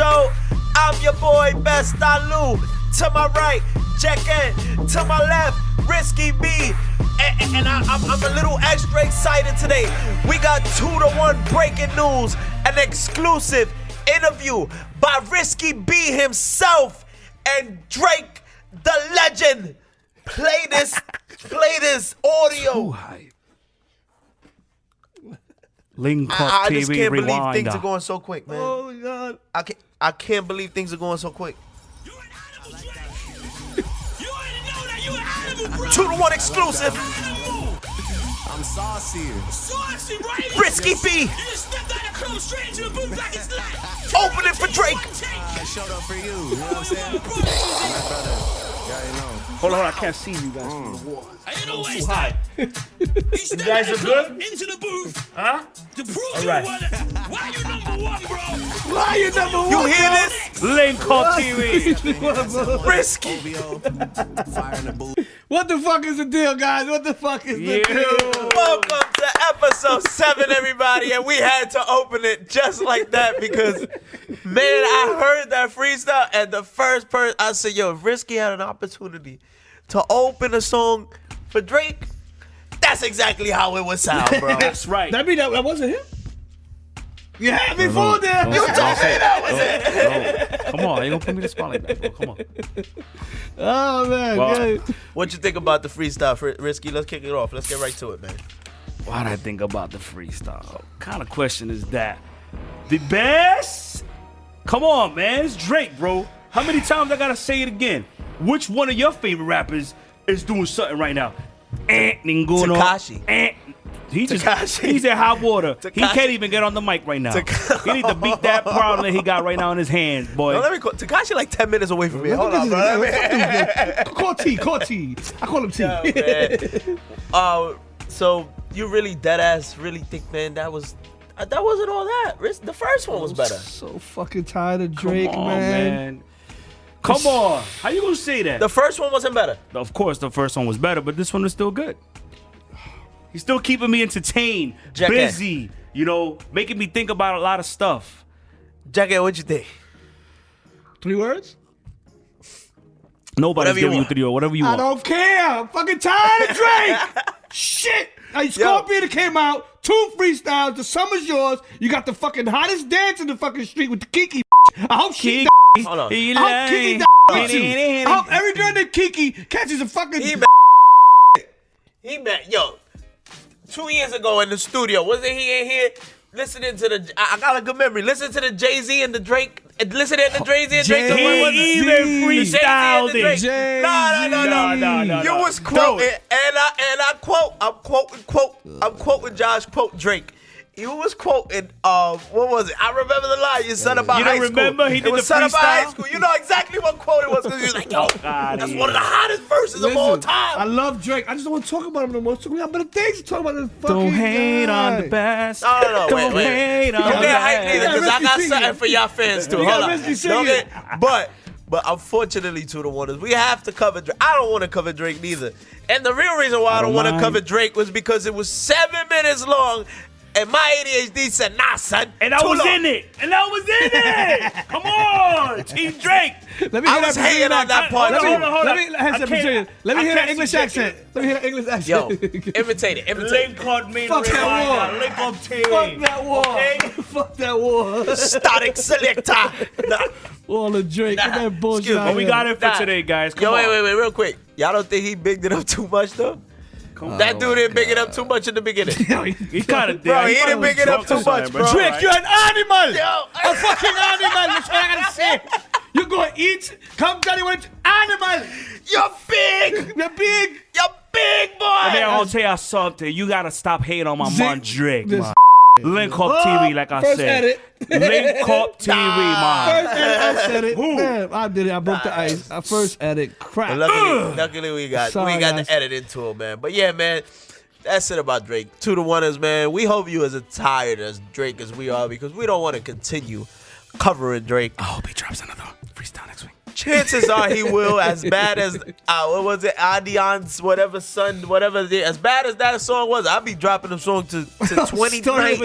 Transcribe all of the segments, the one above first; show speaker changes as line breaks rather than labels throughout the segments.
show. I'm your boy, Best Alu. To my right, Check-In. To my left, Risky B. And I'm a little extra excited today. We got 2-to-1 breaking news, an exclusive interview by Risky B himself and Drake, the legend. Play this audio.
Link
I
TV
just can't believe
Rewinder.
things are going so quick, man.
Oh my God.
I can't believe things are going so quick.
You an animal, Drake. You already know that you an animal, bro.
2-to-1 exclusive.
I'm saucy.
Saucy, right?
Risky B.
You just stepped out and come straight into the booth like it's light.
Open it for Drake.
I showed up for you. You know what I'm saying? My brother. Yeah, you know.
Hold on, I can't see you guys from the wall.
Ain't no way.
Too high.
You
guys are good?
Into the booth
Huh?
to prove
All
you
right.
why you number one, bro.
Why you number one?
You hear this?
Link TV.
Risky.
OVO. Fire in the booth.
What the fuck is the deal, guys? What the fuck is the
Yeah.
deal?
Welcome to episode 7, everybody. And we had to open it just like that because, man, I heard that freestyle. And the first person, I said, yo, if Risky had an opportunity to open a song for Drake, that's exactly how it would sound, bro.
That's right.
That mean that wasn't him? You had me fooled there.
You told me that was it.
Come on, you gonna put me in the spot like that, bro. Come on.
Oh, man.
Well,
yeah.
What you think about the freestyle, Risky? Let's kick it off. Let's get right to it, man.
Why'd I think about the freestyle? What kind of question is that? The best? Come on, man. It's Drake, bro. How many times I gotta say it again? Which one of your favorite rappers is doing something right now?
Tekashi.
He's in hot water. He
Tekashi.
can't even get on the mic right now. He need to beat that problem that he got right now in his hands, boy.
No, let me call Tekashi like 10 minutes away from me. Hold on, bro.
Call T. I call him T.
Yo, man. So you really deadass really think, man, that wasn't all that. The first one was better.
So fucking tired of Drake,
Come on,
man.
Come on. How you gonna say that?
The first one wasn't better.
Of course, the first one was better, but this one is still good. He's still keeping me entertained,
Jackass.
busy, you know, making me think about a lot of stuff.
Jackass, what'd you think?
3 words?
Nobody's
Whatever you
giving you
want.
3 or whatever you
I
want.
don't care. I'm fucking tired of Drake. Shit. Hey, Scorpion came out, 2 freestyles. The summer's yours. You got the fucking hottest dance in the fucking street with the Kiki. I hope she
Hold on.
He
I hope Kiki with you. I hope every girl named Kiki catches a fucking.
He met, yo, 2 years ago in the studio, wasn't he in here listening to the, I got a good memory, listen to the Jay-Z and the Drake, and listen to the Jay-Z and Drake.
He even freestyled it.
Jay-Z.
No. You was quoting, and I quote, I'm quoting Josh, quote Drake. You was quoting, what was it? I remember the line you said about
You
high
don't
school.
remember? He did
it was
the
said about high
freestyle?
school. You know exactly what quote it was because he was like, yo, that's one of the hottest verses of all time.
I love Drake. I just don't want to talk about him no more. We got better things to talk about this fucking
Don't hate
guy.
on the best.
No,
Don't
wait.
hate on
Don't
the
get hyped neither,
best.
because I got
Risky
something
singing.
for y'all fans too.
We got
Hold on.
Risky
Don't
singing.
but unfortunately, 2-to-1 is we have to cover Drake. I don't want to cover Drake neither. And the real reason why I don't want to
mind.
cover Drake was because it was 7 minutes long, and my ADHD said, nah, son.
And I was in it. Come on, Team Drake.
Let me
I
hear
was
that
hating on that part
Let
too.
me,
Hold on.
let me, let me hear that English accent. Let me hear that English accent.
Yo, imitate it.
Link on me.
Fuck that war.
Link on team.
Fuck that war.
Okay?
Fuck that war.
Static selector. Nah.
All the Drake. Get that bullshit
Excuse me.
out
But we
here.
got it for
Nah.
today, guys. Come
Yo,
on.
wait, real quick. Y'all don't think he bigged it up too much though? That dude didn't big it up too much in the beginning.
He kind of did.
Bro, he didn't big it up too much, bro.
Drake, you're an animal.
Yo.
A fucking animal. That's what I gotta say. You go eat. Come tell you what animal.
You're big.
You're big.
You're big, boy.
I mean, I'll tell you something. You gotta stop hating on my man Drake,
This
man. Link up TV, like I
first
said.
edit.
Link up TV, man.
First edit, I said it.
Who?
Man, I did it. I broke the ice. I first edit. Crap.
Luckily we got
Sorry,
the
guys.
edit into it, man. But yeah, man, that's it about Drake. 2-to-1ers, man. We hope you as tired as Drake as we are because we don't want to continue covering Drake.
I hope he drops another freestyle next week.
chances are he will. As bad as what was it, Adion's whatever son, whatever. As bad as that song was, I'll be dropping the song to 29.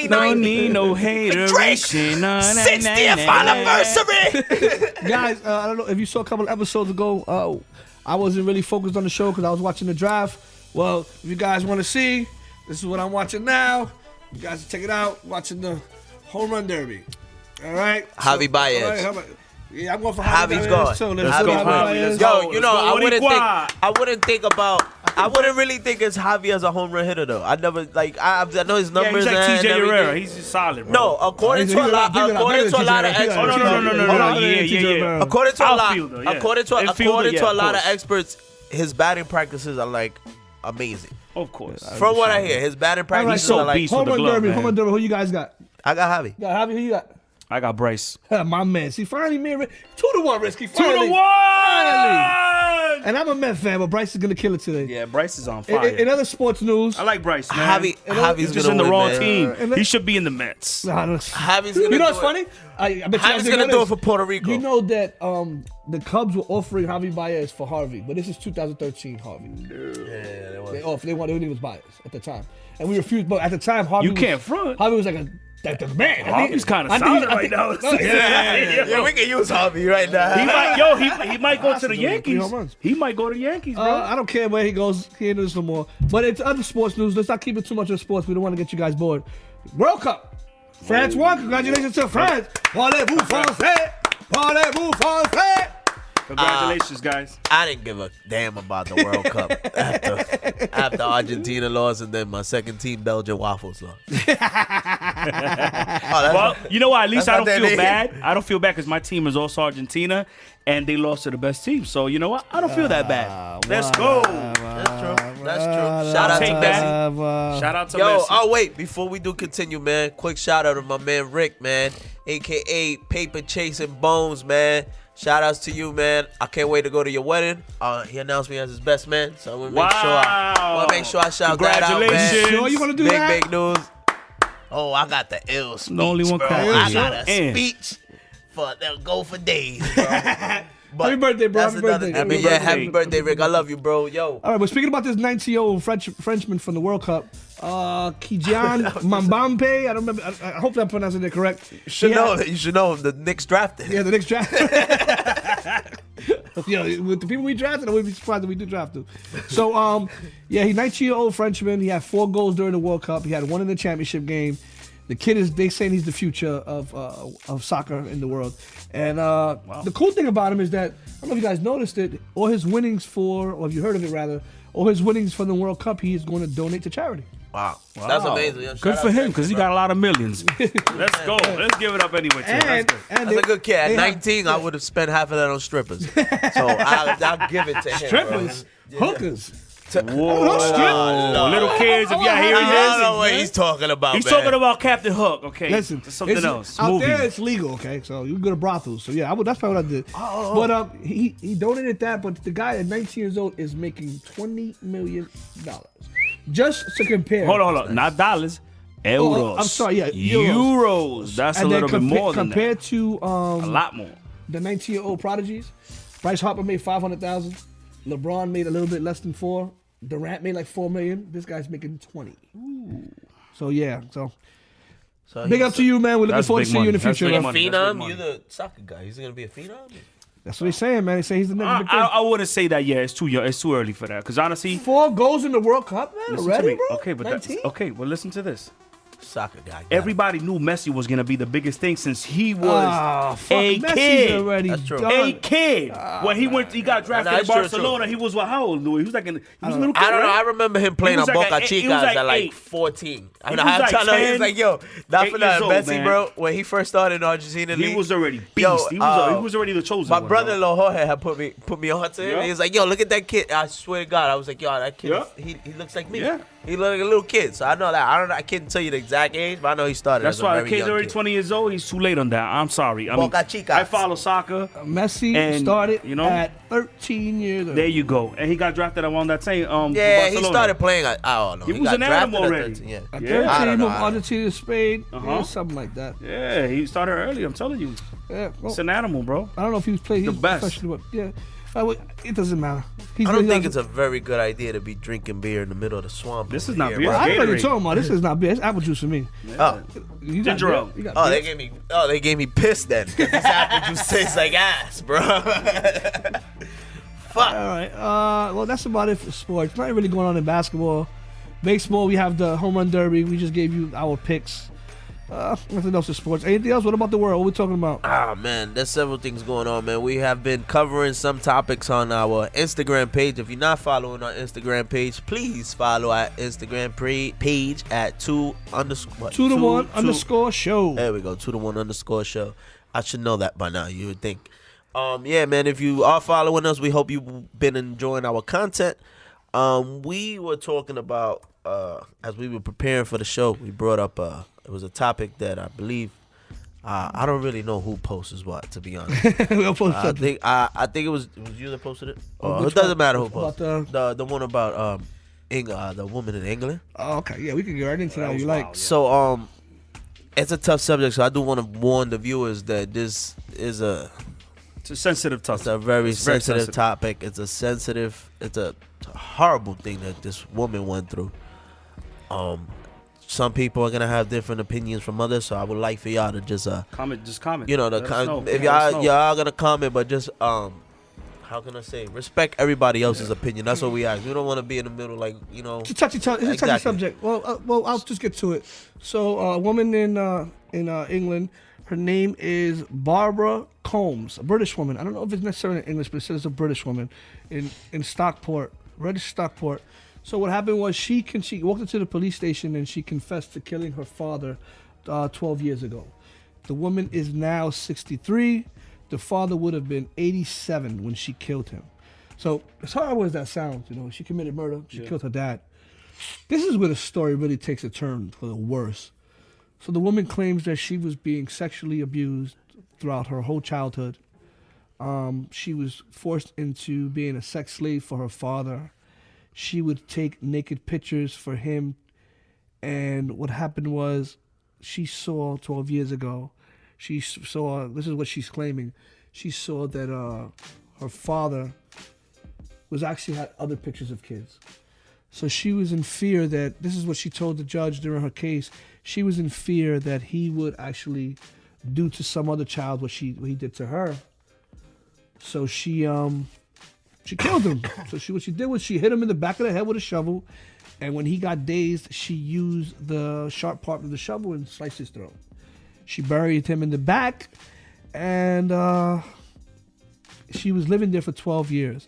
Don't need no hater.
Drake, 60th anniversary.
Guys, I don't know if you saw a couple episodes ago. I wasn't really focused on the show because I was watching the draft. Well, if you guys want to see, this is what I'm watching now. You guys check it out. Watching the home run derby. All right.
Javi Baez.
All right, yeah, I'm going for
Javi's
Javi
gone.
Baez too.
Let's go, Javi. Let's go.
Yo, you know, I wouldn't
Boricua.
think about. I wouldn't really think it's Javi as a home run hitter though. I never like. I know his
Yeah,
numbers.
he's like
and
TJ
everything.
Herrera. He's just solid, bro.
No, according to a lot of experts.
Oh, no. Yeah.
According to a lot,
Outfielder, yeah.
according to
Infielder,
a lot of
course.
experts, his batting practices are like amazing.
Of course.
From what I hear, his batting
All right,
practices
so
are like.
beast.
home
with the
run
glove,
derby.
man.
Home run derby. Who you guys got?
I got Javi.
You got Javi. Who you got?
I got Bryce.
My man. See, finally, man. 2-1, Risky.
2-1.
Finally. And I'm a Met fan, but Bryce is gonna kill it today.
Yeah, Bryce is on fire.
In other sports news,
I like Bryce, man.
Javi's
He's just
gonna
in the
win,
wrong
man.
team. He should be in the Mets.
Javi's gonna
you know
do
what's
it.
funny? I bet you
Javi's
guys didn't
gonna
know
do
this.
it for Puerto Rico.
You know that the Cubs were offering Javi Baez for Harvey, but this is 2013 Harvey. They wanted he was biased at the time, and we refused. But at the time, Harvey
You can't front.
Harvey was like the man.
Harvey's kind of solid right now.
Yeah, we can use Javi right now.
He might go to the Yankees.
home runs.
He might go to the Yankees, bro.
I don't care where he goes. He ain't doing this no more. But it's other sports news. Let's not keep it too much of sports. We don't want to get you guys bored. World Cup. France won. Congratulations to France. Parlez-vous français? Parlez-vous français?
Congratulations, guys.
I didn't give a damn about the World Cup after Argentina lost and then my second team, Belgian Waffles, lost.
Well, you know what? At least I don't
that's
feel
not
bad. I don't feel bad because my team is also Argentina, and they lost to the best team. So you know what? I don't feel that bad. Let's go.
That's true. Shout out to
take
Messi.
that. Shout out to
Yo,
Messi.
oh wait, before we do continue, man, quick shout out to my man Rick, man, aka Paper Chasing Bones, man. Shout outs to you, man. I can't wait to go to your wedding. He announced me as his best man, so I want to make sure I shout that out, man.
Congratulations.
Sure you want to do that?
Big news. Oh, I got the ill speech,
The only one
bro.
called
I
ill.
got a
Yeah.
speech that'll go for days, bro. But
Happy birthday, bro.
that's
Happy
another
birthday.
thing.
Happy
Yeah,
birthday.
happy birthday, Rick. I love you, bro. Yo.
All right, but speaking about this 19-year-old Frenchman from the World Cup, Kijan Mambampe, I don't remember. I hope I'm pronouncing it correct.
You should know him. The Knicks drafted him.
Yeah, the next draft. With the people we drafted, I wouldn't be surprised if we do draft them. So, he's 19-year-old Frenchman. He had 4 goals during the World Cup. He had 1 in the championship game. The kid they saying he's the future of soccer in the world. And the cool thing about him is that, I don't know if you guys noticed it, all his winnings or if you heard of it rather, all his winnings from the World Cup, he is going to donate to charity.
Wow. That's amazing. Yo,
Good
shout
for
out to
him because he got a lot of millions. Let's go. Let's give it up anyway. To him.
That's a good kid. At 19, I would have spent half of that on strippers. So I'll give it to him.
Strippers, hookers.
Whoa, little kids, if y'all hearing
I don't know
this,
what he's talking about,
he's
man.
talking about Captain Hook. Okay,
Listen,
That's something
it's-
else.
Out
Movie.
there, it's legal, okay? So you can go to brothels. So yeah, that's probably what I did. But he donated that. But the guy at 19 years old is making $20 million. Just to compare.
Hold on. Not dollars. Euros.
I'm sorry, yeah,
euros. That's a
And then
little bit more than
compared
that.
to
A lot more.
the 19-year-old prodigies. Bryce Harper made $500,000. LeBron made a little bit less than 4. Durant made like $4 million. This guy's making 20. So yeah, so big up to you, man. We're looking
That's
forward to
big
seeing you in the
money. That's
future.
big
man.
money. That's big
Phenom?
money.
You're the soccer guy. He's gonna be a phenom.
That's what he's saying, man. They say he's the next big thing.
I wouldn't say that yet. It's too young. It's too early for that. Because honestly,
4 goals in the World Cup, man.
listen to
Already,
me.
bro?
Okay, but
19?
well, listen to this.
Soccer guy.
Everybody knew Messi was gonna be the biggest thing since he was
Fuck,
a
Messi's
kid.
already
That's true.
done.
A kid. When he got drafted
That's
in
true,
Barcelona, he was how old, Louis? He was like he was a little kid,
I don't know.
right?
I remember him playing
was
on
like
Boca
he was
Chicas
like
at like
8.
14. I
He
know.
was
I'm
like
telling you,
10,
he's like, yo, not
8
for nothing,
years old,
Messi,
man.
bro. When he first started in Argentina,
He
league,
was already beast.
Yo,
he was already the chosen
my
one.
brother-in-law Jorge had put me on to him.
Yeah.
He was like, yo, look at that kid. I swear to God, I was like, yo, that kid,
Yeah.
he looks like me.
Yeah.
He looked like a little kid, so I know that. I can't tell you the exact age, but I know he started.
That's
as
why
a
the
very
kid's
young
already
kid.
20 years old. He's too late on that. I'm sorry. I
Boca Chica.
I follow soccer.
Messi
And,
started
you know,
at 13 years old.
There you go. And he got drafted around that same.
Yeah,
Barcelona.
he started playing. I don't know.
He was
got
an animal
drafted at
already.
13, yeah.
At
Yeah.
13,
I don't know,
moved
I don't
Argentina to Spain,
Uh-huh.
something like that.
Yeah, he started early. I'm telling you,
Yeah, well,
it's an animal, bro.
I don't know if he was playing.
The
He's
best.
professional, but yeah, it doesn't matter.
I don't think it's a very good idea to be drinking beer in the middle of the swamp.
This
over
is not
here,
beer.
bro.
I know what you're
Gatorade.
talking about. This is not beer. It's apple juice for me.
Oh,
You got
Ginger
beer?
ale.
You got
oh,
beer?
they gave me piss then. 'Cause this apple juice tastes like ass, bro. Fuck.
All right. Well, that's about it for sports. Nothing really going on in basketball. Baseball, we have the home run derby. We just gave you our picks. Nothing else in sports. Anything else? What about the world? What we talking about?
Ah, man, there's several things going on, man. We have been covering some topics on our Instagram page. If you're not following our Instagram page, please follow our Instagram page at
2-1 show.
There we go, 2-1 show. I should know that by now, you would think. Yeah, man, if you are following us, we hope you've been enjoying our content. We were talking about, as we were preparing for the show, we brought up, it was a topic that I believe, I don't really know who posts what, to be honest.
We'll post
I
something.
think it was you that posted it.
Oh,
It
which
doesn't
one?
matter who
About
posted the one about the woman in England.
Oh, okay. Yeah, we can get right into that. You like?
So it's a tough subject. So I do want to warn the viewers that this is
It's a sensitive topic.
it's a very
It's very
sensitive topic. It's a horrible thing that this woman went through. Some people are gonna have different opinions from others, so I would like for y'all to just
Comment. Just comment.
you know,
Let us know.
if
Yeah, let us know.
y'all gonna comment, but just how can I say, respect everybody else's opinion. That's what we ask. We don't want to be in the middle, like, you know.
It's a touchy
Exactly.
subject. Well, I'll just get to it. So, a woman in England, her name is Barbara Combs, a British woman. I don't know if it's necessarily in English, but it says it's a British woman in Stockport, Reddish Stockport. So what happened was she walked into the police station and she confessed to killing her father 12 years ago. The woman is now 63. The father would have been 87 when she killed him. So as horrible as that sounds, you know, she committed murder. She killed her dad. This is where the story really takes a turn for the worse. So the woman claims that she was being sexually abused throughout her whole childhood. She was forced into being a sex slave for her father. She would take naked pictures for him. And what happened was she saw 12 years ago, this is what she's claiming, she saw that her father was actually had other pictures of kids. So she was in fear that, this is what she told the judge during her case, she was in fear that he would actually do to some other child what he did to her. So she killed him. So what she did was she hit him in the back of the head with a shovel, and when he got dazed, she used the sharp part of the shovel and sliced his throat. She buried him in the back, and she was living there for 12 years.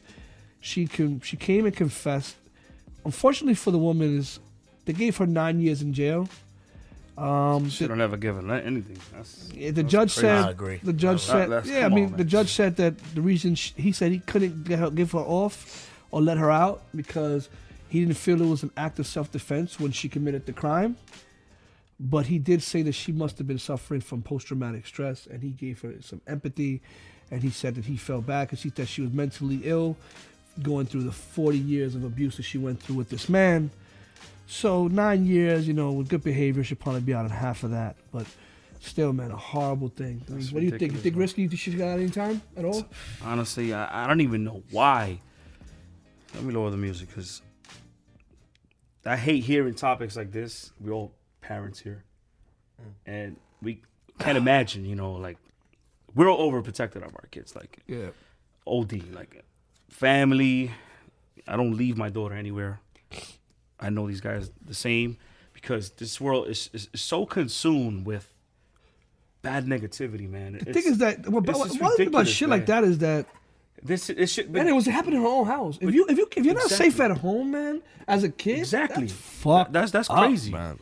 She came and confessed. Unfortunately for the woman, they gave her 9 years in jail.
Should have never given anything.
The judge said.
I agree.
The judge said.
that's-
Yeah, I
come
mean,
on,
the
man.
judge said that the reason he said he couldn't give her off or let her out because he didn't feel it was an act of self-defense when she committed the crime. But he did say that she must have been suffering from post-traumatic stress, and he gave her some empathy, and he said that he felt bad because he thought she was mentally ill, going through the 40 years of abuse that she went through with this man. So 9 years, you know, with good behavior, she'll probably be out on half of that. But still, man, a horrible thing. I mean, what do you think? You
ridiculous,
think
man.
risky? You think she's got any time at all?
Honestly, I don't even know why. Let me lower the music because I hate hearing topics like this. We're all parents here. And we can't imagine, you know, like, we're all overprotected of our kids. Like,
Yeah.
OD, like, family. I don't leave my daughter anywhere. I know these guys the same because this world is so consumed with bad negativity, man.
The thing is that what
it's
what
just
about
ridiculous,
shit
man.
like that is that
It should.
man, it was happening in her own house. If you're not
Exactly.
safe at home, man, as a kid,
Exactly.
that's fucked.
That's
up,
crazy.
man.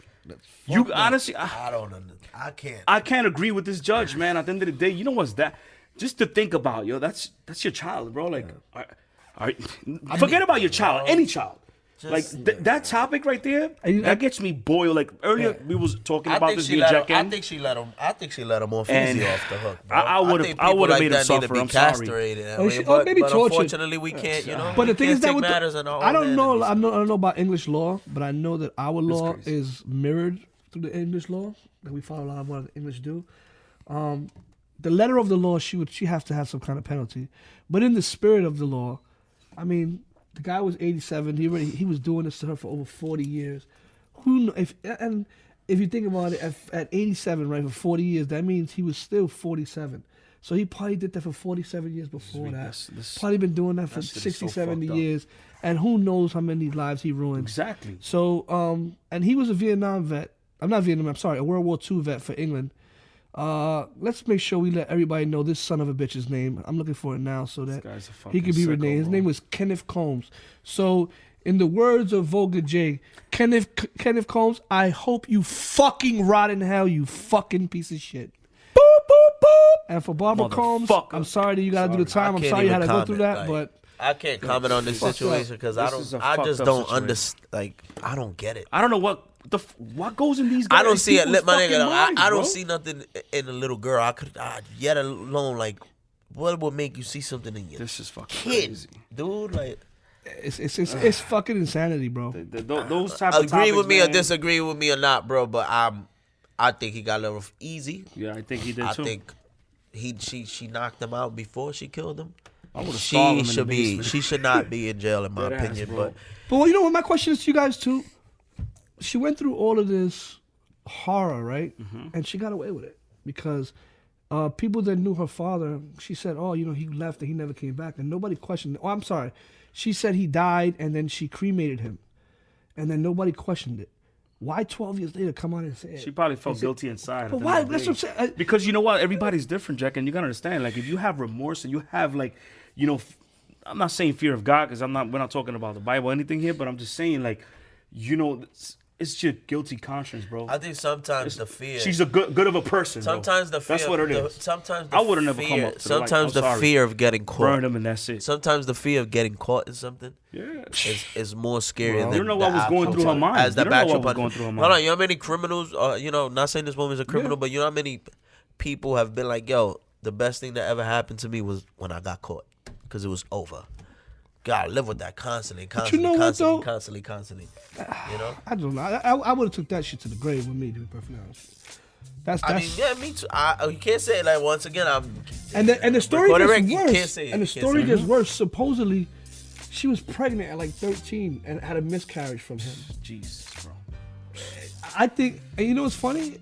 You honestly,
I don't understand. I can't.
I can't agree with this judge, man. At the end of the day, you know what's that? Just to think about, yo, that's your child, bro. Like, forget about your child, any child. Like that topic right there, that gets me boiled. Like earlier, we was talking about this being Jack.
I think she let him off easy off the hook. Bro.
I would have made him suffer. I'm sorry.
But maybe tortured.
Unfortunately, we can't. You know.
But the thing is that with I don't know. I don't know about English law, but I know that our law is mirrored through the English law. That we follow a lot of what the English do. The letter of the law, she has to have some kind of penalty, but in the spirit of the law, I mean. The guy was 87. He was doing this to her for over 40 years. If you think about it, at 87, right, for 40 years, that means he was still 47. So he probably did that for 47 years before that. Probably been doing that for 60, 70 years. And who knows how many lives he ruined.
Exactly.
So, and he was a Vietnam vet. I'm not Vietnam, I'm sorry, a World War II vet for England. Let's make sure we let everybody know this son of a bitch's name. I'm looking for it now so that he can be renamed. His name was Kenneth Combs. So, in the words of Volga J, Kenneth Combs, I hope you fucking rot in hell, you fucking piece of shit. Boop, boop, boop. And for Barbara Combs, I'm sorry that you gotta do the time. I'm sorry you had to go through that, but
I can't comment on this situation because I just don't understand. Like, I don't get it.
I don't know what goes in these guys.
I don't see it, my nigga.
Minds,
I don't see nothing in a little girl. Yet alone, like, what would make you see something in you?
This is fucking
kid,
crazy,
dude. Like,
it's fucking insanity, bro.
Those type of
agree
topics,
with me
man.
or disagree with me or not, bro. But I think he got a little easy.
Yeah, I think he did too.
I think she knocked him out before she killed him.
She
should not be in jail in my opinion. But
you know what? My question is to you guys too. She went through all of this horror, right? Mm-hmm. And she got away with it because people that knew her father, she said, "Oh, you know, he left and he never came back," and nobody questioned it. Oh, I'm sorry. She said he died and then she cremated him, and then nobody questioned it. Why 12 years later come on and say it?
She probably felt guilty inside.
But why? That's what I'm saying.
Because you know what? Everybody's different, Jack, and you gotta understand. Like, if you have remorse and you have, like, you know, I'm not saying fear of God because we're not talking about the Bible or anything here, but I'm just saying, like, you know, it's your guilty conscience, bro.
I think sometimes the fear.
She's a good of a person.
Sometimes
bro.
the fear.
That's what it is.
Sometimes
I would have never come up.
Sometimes the fear of getting caught.
Burn them and that's it.
Sometimes the fear of getting caught in something.
Yeah.
Is more scary than
you don't know what was going through her mind.
As the
actual going through her mind.
Hold on, you know how many criminals? You know, not saying this woman's a criminal, but you know how many people have been like, "Yo, the best thing that ever happened to me was when I got caught, because it was over." God, live with that constantly. You know what, though? Constantly. You know?
I don't know. I would have took that shit to the grave with me, to be perfectly honest. That's.
I mean, yeah, me too. You can't say it like once again.
And the story gets worse.
You can't say it.
And the story gets worse. Supposedly, she was pregnant at like 13 and had a miscarriage from him.
Jesus, bro.
I think, and you know what's funny?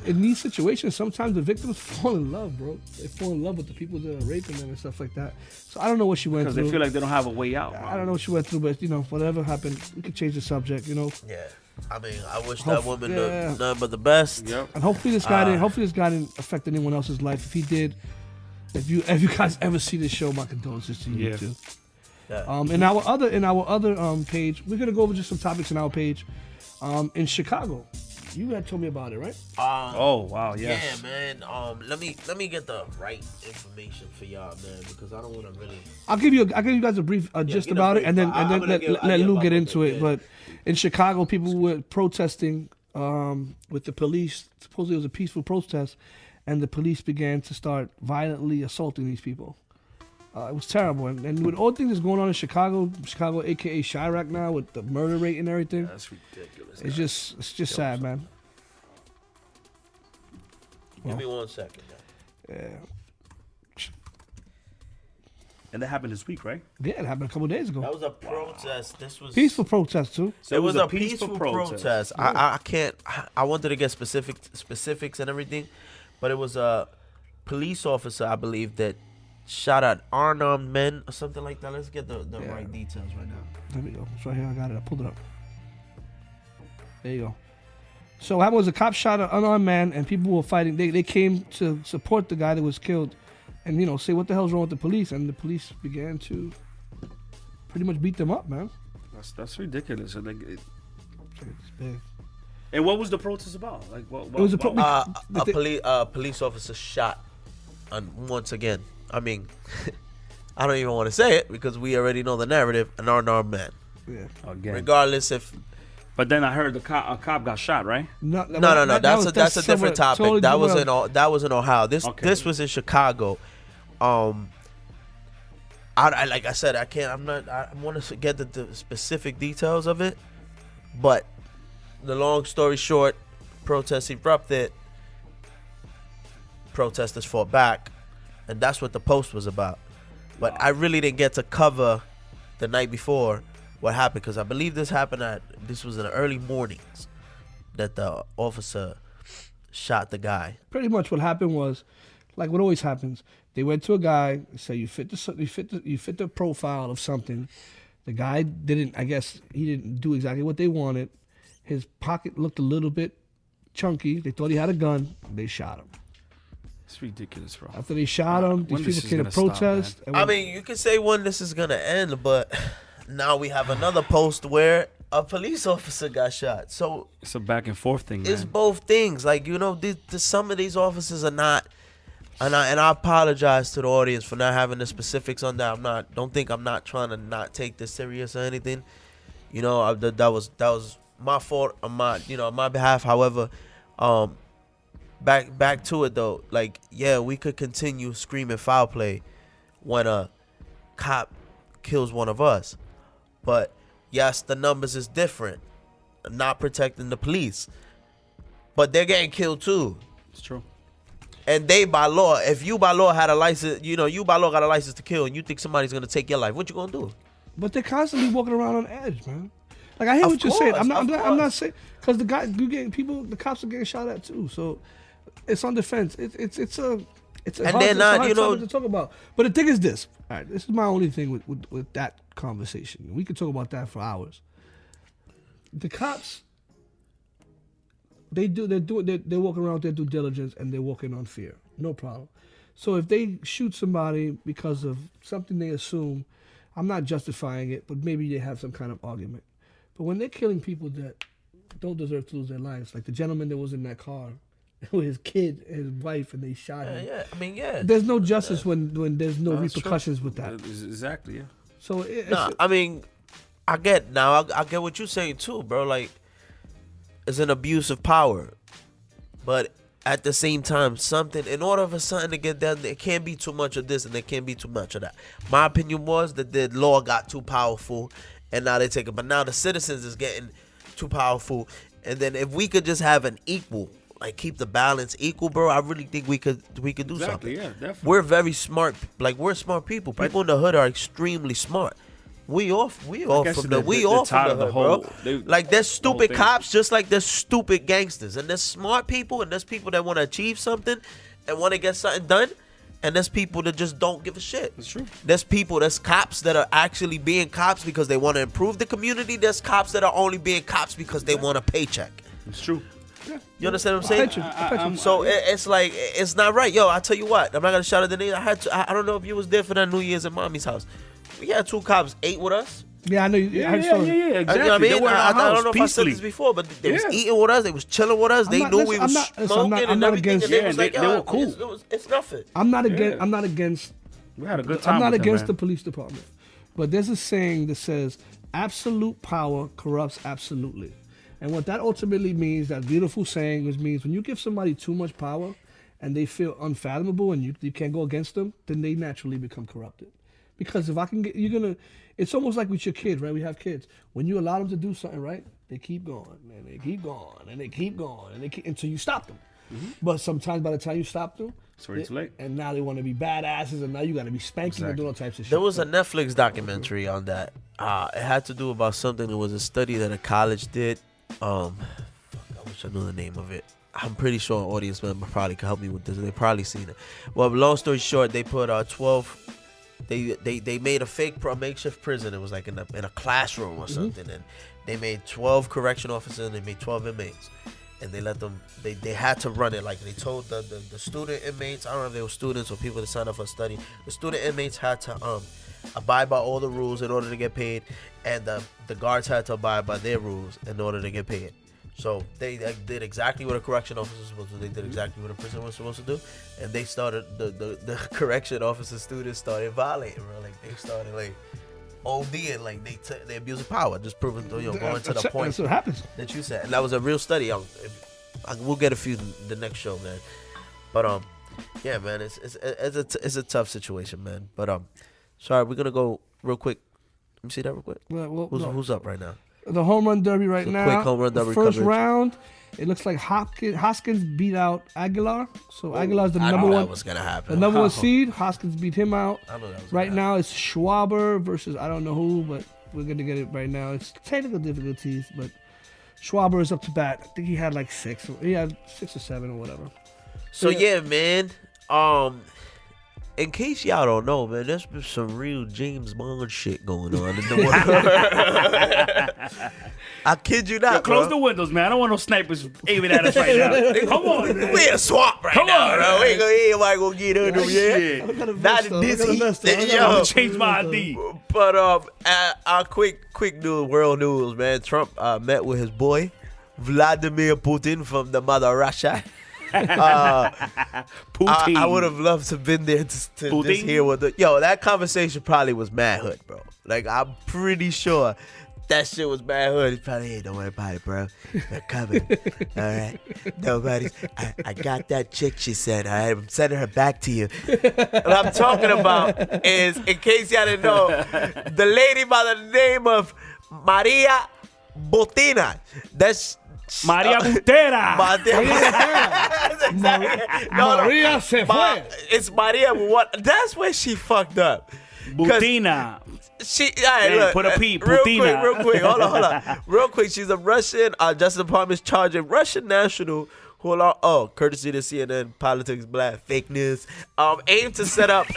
In these situations, sometimes the victims fall in love, bro. They fall in love with the people that are raping them and stuff like that. So I don't know what she went through.
Because they feel like they don't have a way out.
I don't know what she went through, but, you know, whatever happened, we could change the subject, you know.
Yeah. I mean, I wish that woman nothing but the best.
Yep.
And hopefully this guy didn't affect anyone else's life. If he did, if you guys ever see this show, my condolences to you too. Yeah. In our other page, we're gonna go over just some topics in our page. In Chicago. You had told me about it, right?
Oh wow, yes.
Yeah, man. Let me get the right information for y'all, man, because I don't want to really.
I'll give you guys a brief gist about it, and then let Lou get into it. But in Chicago, people were protesting with the police. Supposedly it was a peaceful protest, and the police began to start violently assaulting these people. It was terrible, and with all things that's going on in Chicago, aka Chirac now, with the murder rate and everything,
that's ridiculous.
It's just sad, man.
Give me 1 second.
Yeah.
And that happened this week, right?
Yeah, it happened a couple days ago.
That was a protest. This was
peaceful protest too.
So it was a peaceful protest. I can't. I wanted to get specifics and everything, but it was a police officer, I believe, that shot at unarmed men or something like that. Let's get the right details right now.
There we go. It's right here. I got it. I pulled it up. There you go. So what happened was a cop shot an unarmed man, and people were fighting. They came to support the guy that was killed, and, you know, say what the hell's wrong with the police, and the police began to pretty much beat them up, man.
That's ridiculous. Like,
It's big.
and what was the protest about? Like, what
It was
a police officer shot, and once again, I mean, I don't even want to say it because we already know the narrative, an unarmed man.
Yeah.
Again.
Regardless if
But then I heard a cop got shot, right?
no. That's a different topic.
totally
That was
different.
that was in Ohio. This was in Chicago. I like I said, I can't. I want to get the specific details of it, but the long story short, protests erupted. Protesters fought back, and that's what the post was about. But I really didn't get to cover the night before what happened, because I believe this was in the early mornings that the officer shot the guy.
Pretty much what happened was, like what always happens, they went to a guy, say you fit the profile of something. The guy didn't. I guess he didn't do exactly what they wanted. His pocket looked a little bit chunky. They thought he had a gun. They shot him.
It's ridiculous, bro.
After they shot him,
When
these
this
people
is
came to
gonna stop,
protest.
man?
I mean, you can say when this is gonna end, but now we have another post where a police officer got shot. So
It's a back and forth thing, man.
it's both things. Like, you know, some of these officers are not. And I apologize to the audience for not having the specifics on that. I'm not trying to not take this serious or anything. You know, that was my fault on my behalf. However, back to it though. Like, yeah, we could continue screaming foul play when a cop kills one of us, but yes, the numbers is different. Not protecting the police, but they're getting killed too.
It's true.
And they by law, if you by law had a license, you by law got a license to kill, and you think somebody's gonna take your life, what you gonna do?
But they're constantly walking around on edge, man. Like, I hear
Of
what you're saying. I'm
course.
not saying, because the cops are getting shot at too. So it's on defense. It's a
And
hard,
they're not,
it's a hard
you know-
topic to talk about. But the thing is this. All right, this is my only thing with that conversation. We could talk about that for hours. The cops, they're walking around with their due diligence, and they're walking on fear. No problem. So if they shoot somebody because of something they assume, I'm not justifying it, but maybe they have some kind of argument. But when they're killing people that don't deserve to lose their lives, like the gentleman that was in that car with his kid and his wife, and they shot him.
Yeah, I mean, yeah.
There's no justice when there's no
That's true.
repercussions with that.
Exactly, yeah.
So it's,
Nah, I mean, I get what you're saying too, bro. Like, it's an abuse of power, but at the same time, in order for something to get done, there can't be too much of this and there can't be too much of that. My opinion was that the law got too powerful, and now they take it. But now the citizens is getting too powerful, and then if we could just have an equal, like keep the balance equal, bro, I really think we could do
Exactly,
something.
yeah, definitely.
We're very smart. Like, we're smart people. People in the hood are extremely smart. We off from the hood, bro. Like, there's stupid cops just like there's stupid gangsters, and there's smart people, and there's people that want to achieve something and want to get something done, and there's people that just don't give a shit.
That's true.
There's cops that are actually being cops because they want to improve the community. There's cops that are only being cops because they want a paycheck.
It's true.
You understand what I'm saying?
I bet you.
So it's like, it's not right. Yo, I tell you what, I'm not gonna shout out the name. I don't know if you was there for that New Year's at mommy's house. We had 2 cops ate with us.
yeah, I know.
Yeah,
exactly.
exactly.
You know what I mean?
They were in our
I don't
house
know if I said
peacefully.
this before, but they was
Yeah.
eating with us. They was chilling with us. They
not-
knew
listen,
we
I'm
was
not- listen,
smoking
I'm
and
not
everything.
against-
And they
Yeah,
was like,
they
yo,
were cool.
it's nothing.
I'm not against.
Yeah.
I'm not against.
We had a good time.
I'm not
with them,
against
man.
the police department, but there's a saying that says absolute power corrupts absolutely. And what that ultimately means, that beautiful saying, means when you give somebody too much power and they feel unfathomable and you can't go against them, then they naturally become corrupted. Because if I can get, it's almost like with your kids, right? We have kids. When you allow them to do something, right? They keep going and they keep going and they keep going and until you stop them. But sometimes by the time you stop them,
It's already too late.
and now they want to be badasses, and now you got to be spanking and doing all types of shit.
There was a Netflix documentary on that. It had to do about something. It was a study that a college did. I wish I knew the name of it. I'm pretty sure an audience member probably could help me with this. They probably seen it. Well, long story short, they put 12. They made a makeshift prison. It was like in a classroom or something, and they made 12 correction officers and they made 12 inmates, and they let them. They had to run it. Like, they told the student inmates. I don't know if they were students or people that signed up for study. The student inmates had to abide by all the rules in order to get paid, and the guards had to abide by their rules in order to get paid. So they did exactly what a correction officer was supposed to do. They did exactly what a prison was supposed to do, and they started the correction officer students started violating, bro. Like, they started like ODing, like they abuse of power, just proving, going to the point
That's what happens.
that you said. And that was a real study. We'll get a few the next show, man. But yeah, man, it's a tough situation, man. But sorry, we're gonna go real quick. Let me see that real quick.
Well,
Who's up right now?
The home run derby right now.
Quick home run derby
First
coverage.
round, it looks like Hoskins beat out Aguilar. So Aguilar's the
I
number
knew
one.
that was gonna happen.
The number one seed. Hoskins beat him out.
I knew that was
Right
gonna
now, it's Schwaber versus I don't know who, but we're gonna get it right now. It's technical difficulties, but Schwaber is up to bat. I think he had like 6. He had 6 or 7 or whatever.
So yeah, man. In case y'all don't know, man, there's been some real James Bond shit going on in the world. I kid you not,
Yo, close
bro.
the windows, man. I don't want no snipers aiming at us right now. Come on, man.
We in a swamp right
Come
now,
on,
bro.
man.
Everybody gonna get under
Shit.
I got a
Not
vest,
in
though.
this
I got a
heat.
vest, though. I got a
Yo.
vest.
Change my ID.
But our quick news, world news, man. Trump met with his boy Vladimir Putin from the mother Russia.
Putin.
I would have loved to have been there to just
Putin?
hear what that conversation probably was mad hood, bro. Like, I'm pretty sure that shit was mad hood. He's probably, hey, don't worry about it, bro. They're coming. All right. Nobody's. I got that chick, she said. All right. I'm sending her back to you. What I'm talking about is, in case y'all didn't know, the lady by the name of Mariia Butina. That's
Maria Butera.
Maria se fue.
It's Maria. What? That's where she fucked up. 'Cause
Butina.
She, all right,
Hey,
look,
put a P,
real
Putina.
quick. Hold on. Real quick. She's a Russian. Justice Department's charging Russian national who allow, courtesy to CNN, Politics Black, fake news, aim to set up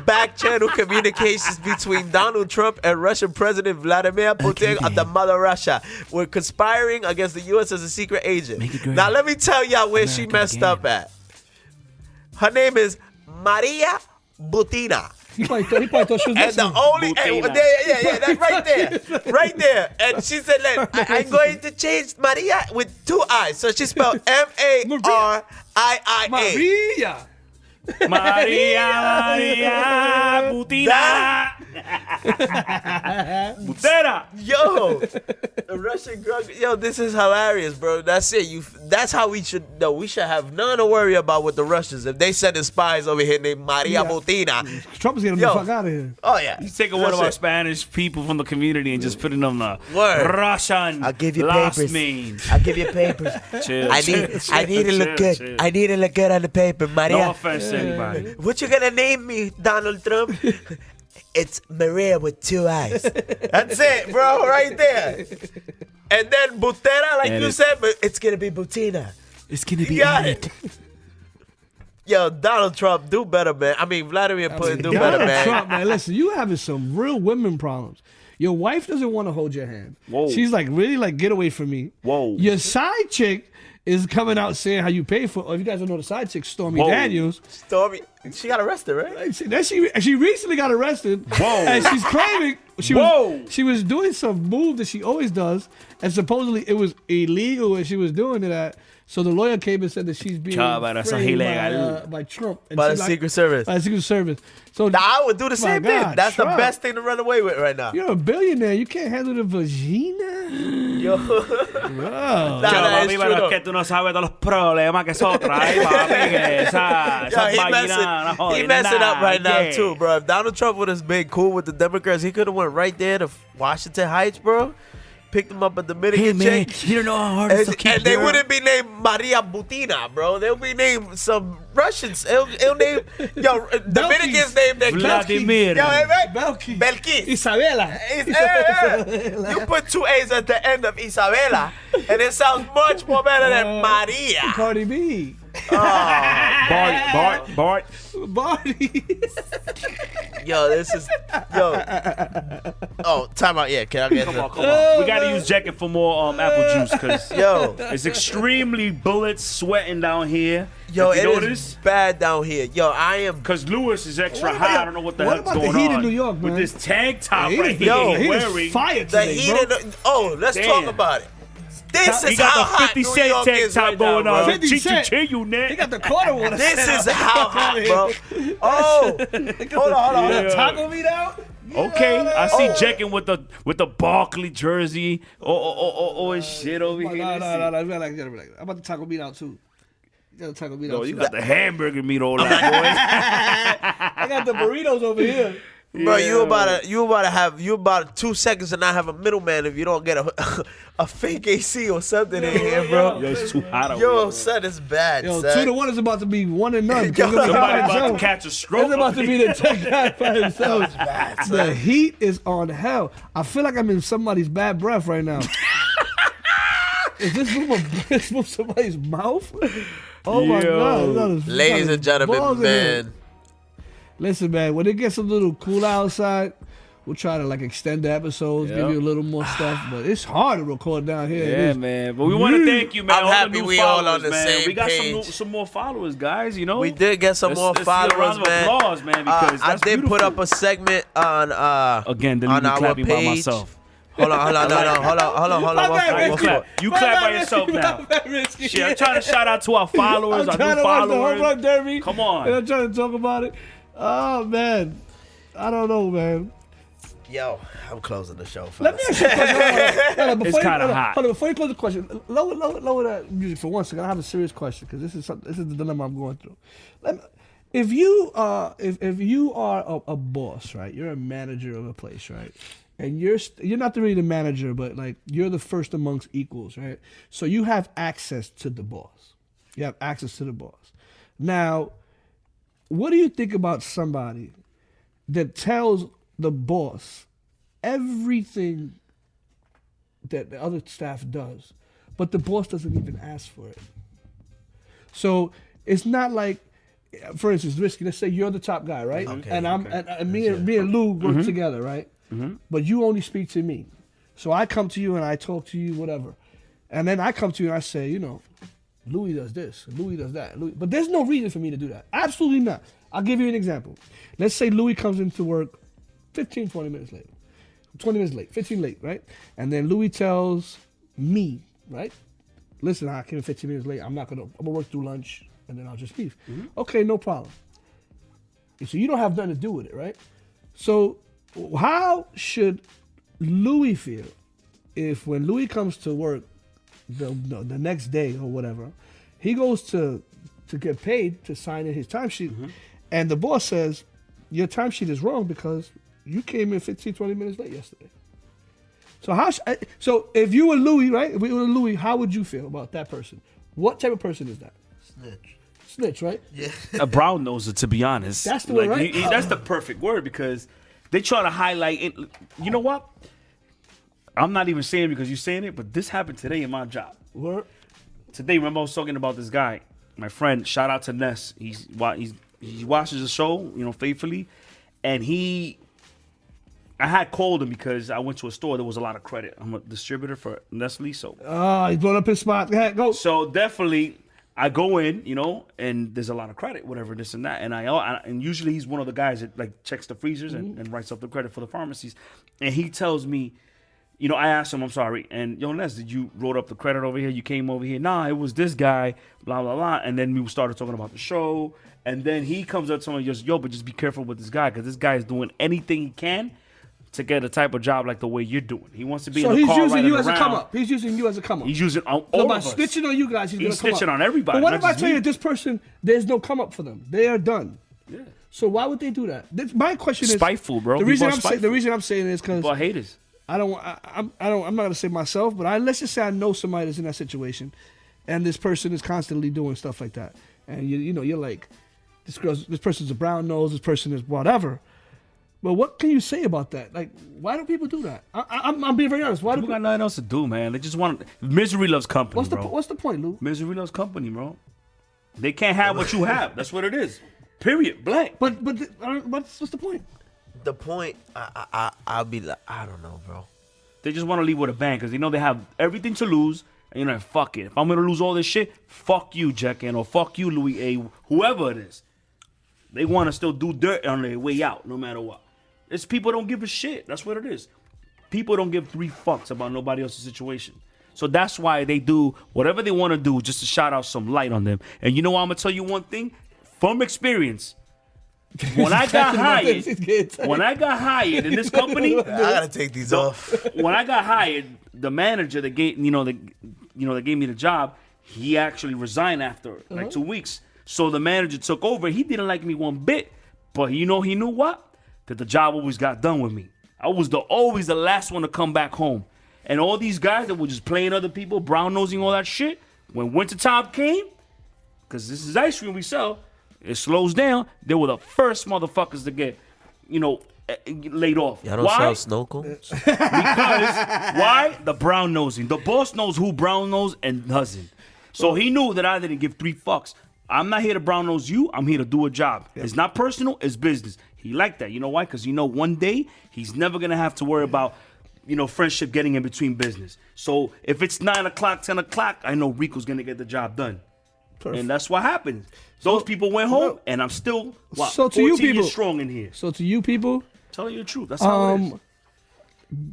back channel communications between Donald Trump and Russian President Vladimir Putin of the mother Russia. Were conspiring against the U.S. as a secret agent. Now, let me tell y'all where she messed up at. Her name is Mariia Butina.
He probably thought she was
And the
listening.
only,
Butina.
that's right there. And she said, like, I'm going to change Maria with 2 I's. So she spelled Mariia.
Maria.
Maria Butina. Butera.
Yo, the Russian girl. Yo, this is hilarious, bro. That's it. That's how we should know. We should have none to worry about with the Russians. If they sending spies over here named Maria Butina.
Trump's getting
Yo.
the fuck out of here.
Oh, yeah.
He's taking one of our Spanish people from the community and just putting them the
Word.
Russian
I'll give you
last
papers.
name.
I'll give you papers.
Chill,
I
chill,
need to look good.
chill.
I need to look good on the paper, Maria.
No offense to anybody.
What you gonna name me, Donald Trump? It's Maria with 2 eyes. That's it, bro, right there. And then Butera, like you said, but it's gonna be Butina.
It's gonna be
Got it. Yo, Donald Trump, do better, man. I mean, Vladimir Putin, do better,
Donald
man.
Trump, man, listen, you having some real women problems. Your wife doesn't want to hold your hand.
Whoa.
She's like, really, like, get away from me.
Whoa.
Your side chick is coming out saying how you pay for. If you guys don't know the side chick, Stormy
Whoa.
Daniels.
Stormy, she got arrested, right?
She recently got arrested.
Whoa.
And she's claiming she was doing some move that she always does, and supposedly it was illegal when she was doing it at. So the lawyer came and said that she's being
Chaval, eso es
framed
ilegal.
by Trump. And
By
she's
the
like-
Secret Service.
By the Secret Service. So
Now, I would do the same thing.
God,
That's
Trump.
the best thing to run away with right now.
you're a billionaire. You can't handle the vagina?
Yo.
Bro.
Nah,
Yo,
it's
papi,
true,
pero
though.
es que tú no sabes todos los problemas que eso trae, papi, que esa
Yo, he
vaina, no
he messing up right now
yeah.
too, bro. If Donald Trump would have been cool with the Democrats, he could have went right there to Washington Heights, bro. Picked him up at the Dominican chick.
You don't know how hard it is to keep
And they
girl.
wouldn't be named Maria Butina, bro. They'll be named some Russians. It'll name, yo, Dominicans named their kids.
Vladimir.
Yo, hey, right?
Belkis.
Belkis.
Isabela.
You put 2 A's at the end of Isabela, and it sounds much more better than Maria.
Cardi B.
Bart.
Barty.
Yo, this is, yo. Oh, time out. Yeah, can I get
Come
the-
on, come on. We gotta use jacket for more apple juice, cause
Yo.
it's extremely bullets sweating down here.
Yo,
If
it
you
is
notice?
bad down here. Yo, I am.
Cause Lewis is extra
What about-
high. I don't know what the
what
heck's
about the
going
heat
on
in New York,
with
man?
this tank top
He
right
is-
here.
yo,
he's
he
wearing.
is fire
The
today,
heat
bro.
in the, oh, let's
Damn.
talk about it. This
He
is
got
how
the
hot
50
New
Cent
York
tank
is
top
right
going
now,
on.
bro.
50 Cent.
You net.
They got the quarter water.
This is how hot, bro. Oh, hold on.
Yeah.
Taco meat out?
Okay, I see Jackin with the Barkley jersey. Oh, his shit over here.
No. I'm about to taco meat out too. You got the taco meat out
You
too.
got the hamburger meat all that,
I got the burritos over here.
Bro, you about 2 seconds to not have a middleman if you don't get a fake AC or something in here, bro.
boy. Yo, it's too hot out
Yo,
here.
son, it's bad,
Yo,
son.
2-1 is about to be 1-0.
Yo,
Somebody about to catch a stroke.
It's about to be the tech guy by himself.
bad,
The
son.
heat is on hell. I feel like I'm in somebody's bad breath right now. Is this from somebody's mouth? Oh my
Yo.
God.
Ladies and gentlemen, man.
Listen, man, when it gets a little cool outside, we'll try to like extend the episodes, give you a little more stuff. But it's hard to record down here. It
Yeah,
is.
man. But we want to thank you, man.
I'm
all
happy
the new
we all on
followers,
the
man.
same
We got
page.
some more followers, guys. You know,
We did get some more
Let's give a
followers,
round of
man.
applause, man, because
I
that's
did put
beautiful.
up a segment on
Again,
on
delete
our
clapping by
page.
myself.
Hold on.
My bad,
Go
Risky.
clap. You
My
clap
bad,
by yourself
Risky.
now.
My bad, Risky.
Shit, I'm trying to shout out to our followers,
I'm
our
trying
new
to watch the home run
followers.
derby.
Come on.
And I'm trying to talk about it. Oh, man. I don't know, man.
Yo, I'm closing the show.
Let me ask you a question. Hold on,
It's kinda hot.
Hold on, before you close the question, lower that music for 1 second. I have a serious question because this is the dilemma I'm going through. If you are a boss, right? You're a manager of a place, right? And you're not really the manager, but like you're the first amongst equals, right? So you have access to the boss. You have access to the boss. Now, what do you think about somebody that tells the boss everything that the other staff does, but the boss doesn't even ask for it? So it's not like, for instance, Risky, let's say you're the top guy, right?
Okay,
And me and Lou work together, right? But you only speak to me. So I come to you and I talk to you, whatever. And then I come to you and I say, you know, Louis does this, Louis does that. But there's no reason for me to do that. Absolutely not. I'll give you an example. Let's say Louis comes into work 15, 20 minutes late. 20 minutes late, 15 late, right? And then Louis tells me, right? Listen, I came in 15 minutes late. I'm gonna work through lunch and then I'll just leave. Okay, no problem. So you don't have nothing to do with it, right? So how should Louis feel if when Louis comes to work the next day or whatever, he goes to get paid to sign in his timesheet, and the boss says, your timesheet is wrong because you came in 15, 20 minutes late yesterday. So so if you were Louis, right? If we were Louis, how would you feel about that person? What type of person is that? Snitch, right?
Yeah.
A brown noser, to be honest.
That's the word, right?
That's the perfect word because they try to highlight it. You know what? I'm not even saying it because you're saying it, but this happened today in my job.
Word.
Today, remember I was talking about this guy, my friend. Shout out to Ness. He watches the show, faithfully, and I had called him because I went to a store. There was a lot of credit. I'm a distributor for Nestle, so
He's blowing up his spot. Go ahead, go.
so definitely I go in, and there's a lot of credit, whatever, this and that, and usually he's one of the guys that like checks the freezers and writes up the credit for the pharmacies, and he tells me. I asked him, I'm sorry, and Ness, did you wrote up the credit over here? You came over here? Nah, it was this guy, blah, blah, blah. And then we started talking about the show. And then he comes up to me and goes, but just be careful with this guy because this guy is doing anything he can to get a type of job like the way you're doing. He wants to be in the car
So he's using
riding
you as a
around.
come up. He's using you as a come up.
He's using all
So by
of us.
snitching on you guys, he's
He's
gonna come
snitching
up.
on everybody,
But what
not
if I
just
tell you
me.
that this person, there's no come up for them? They are done.
Yeah.
So why would they do that? My question is
Spiteful, bro.
The reason
People are
the
spiteful.
reason I'm saying it is because
People are haters.
I'm not gonna say myself, but let's just say I know somebody that's in that situation, and this person is constantly doing stuff like that, and you're like, this person's a brown nose, this person is whatever. But what can you say about that? Like, why do people do that? I'm being very honest. Why do
People got nothing else to do, man. They just want misery loves company, bro.
what's the point, Lou?
Misery loves company, bro. They can't have what you have. That's what it is. Period. Blank.
But what's the point?
The point, I'll be like, I don't know, bro.
They just want to leave with a bang because they know they have everything to lose. And you're like, fuck it. If I'm going to lose all this shit, fuck you, Jackin, or fuck you, Louis A., whoever it is. They want to still do dirt on their way out, no matter what. It's people don't give a shit. That's what it is. People don't give 3 fucks about nobody else's situation. So that's why they do whatever they want to do just to shout out some light on them. And you know what? I'm going to tell you one thing. From experience, When I got hired,
He's getting tight.
when I got hired in this company,
I gotta take these off.
when I got hired, the manager that gave that gave me the job, he actually resigned after like 2 weeks. So the manager took over. He didn't like me one bit, but he knew what? That the job always got done with me. I was always the last one to come back home. And all these guys that were just playing other people, brown nosing all that shit, when wintertime came, because this is ice cream we sell, it slows down. They were the first motherfuckers to get, laid off.
Y'all don't
Why?
sell snorkel?
Because why? The brown nosing. The boss knows who brown nose and doesn't. So he knew that I didn't give 3 fucks. I'm not here to brown nose you. I'm here to do a job. It's not personal. It's business. He liked that. You know why? Because one day he's never gonna have to worry about friendship getting in between business. So if it's 9 o'clock, 10 o'clock, I know Rico's gonna get the job done. Perfect. And that's what happened. Those people went home, and I'm still 14 years strong in here.
So to you people,
telling you the truth. That's how it is.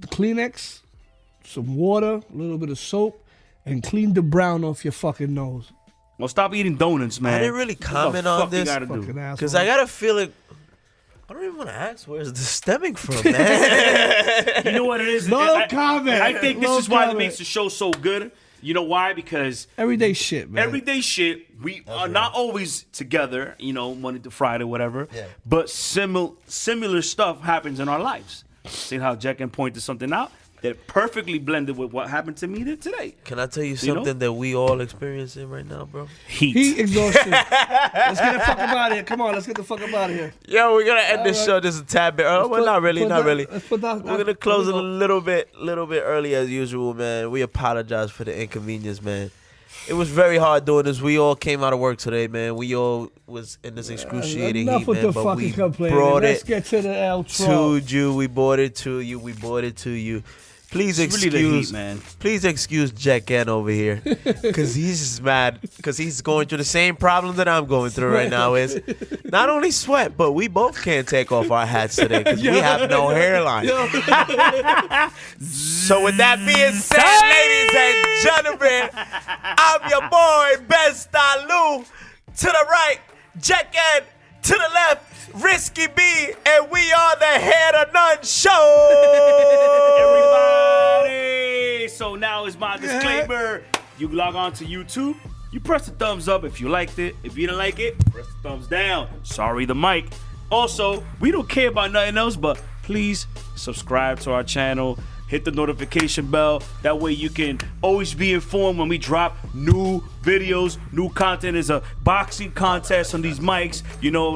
Kleenex, some water, a little bit of soap, and clean the brown off your fucking nose.
Well, stop eating donuts, man.
I didn't really comment on this because I gotta feel it. I don't even want to ask where's this stemming from, man.
You know what it is?
No comment.
I think this is why it makes the show so good. You know why? Because
everyday shit, man.
Everyday shit. We are not always together, Monday to Friday, whatever.
Yeah.
But similar stuff happens in our lives. See how Jack can point to something out that perfectly blended with what happened to me today.
Can I tell you something that we all experiencing right now, bro?
Heat
exhaustion. Let's get the fuck up out of here. Come on, let's get the fuck up out of here.
Yo, we're gonna end this show just a tad bit. Well, not really. We're gonna close it a little bit early as usual, man. We apologize for the inconvenience, man. It was very hard doing this. We all came out of work today, man. We all was in this excruciating heat, man. But we brought
Let's get to the outro.
to you. We brought it to you. We brought it to you. Please excuse Jack N over here, because he's just mad because he's going through the same problem that I'm going through right now. Is not only sweat, but we both can't take off our hats today because we have no hairline. So with that being said, ladies and gentlemen, I'm your boy Besta Lou. To the right, Jack N. To the left, Risky B, and we are the Head or None Show.
Everybody. So now is my disclaimer. You log on to YouTube. You press the thumbs up if you liked it. If you didn't like it, press the thumbs down. Sorry, the mic. Also, we don't care about nothing else, but please subscribe to our channel. Hit the notification bell. That way you can always be informed when we drop new videos, new content. Is a boxing contest on these mics.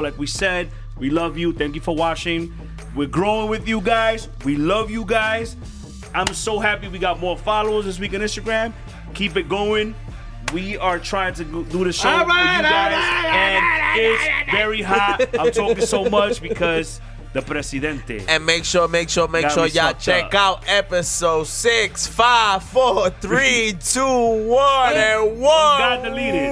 Like we said, we love you. Thank you for watching. We're growing with you guys. We love you guys. I'm so happy we got more followers this week on Instagram. Keep it going. We are trying to do the show with you guys. And it's very hot. I'm talking so much because the Presidente.
And make sure y'all check out episode 6, 5, 4, 3, 2, 1, and 1.
Got deleted.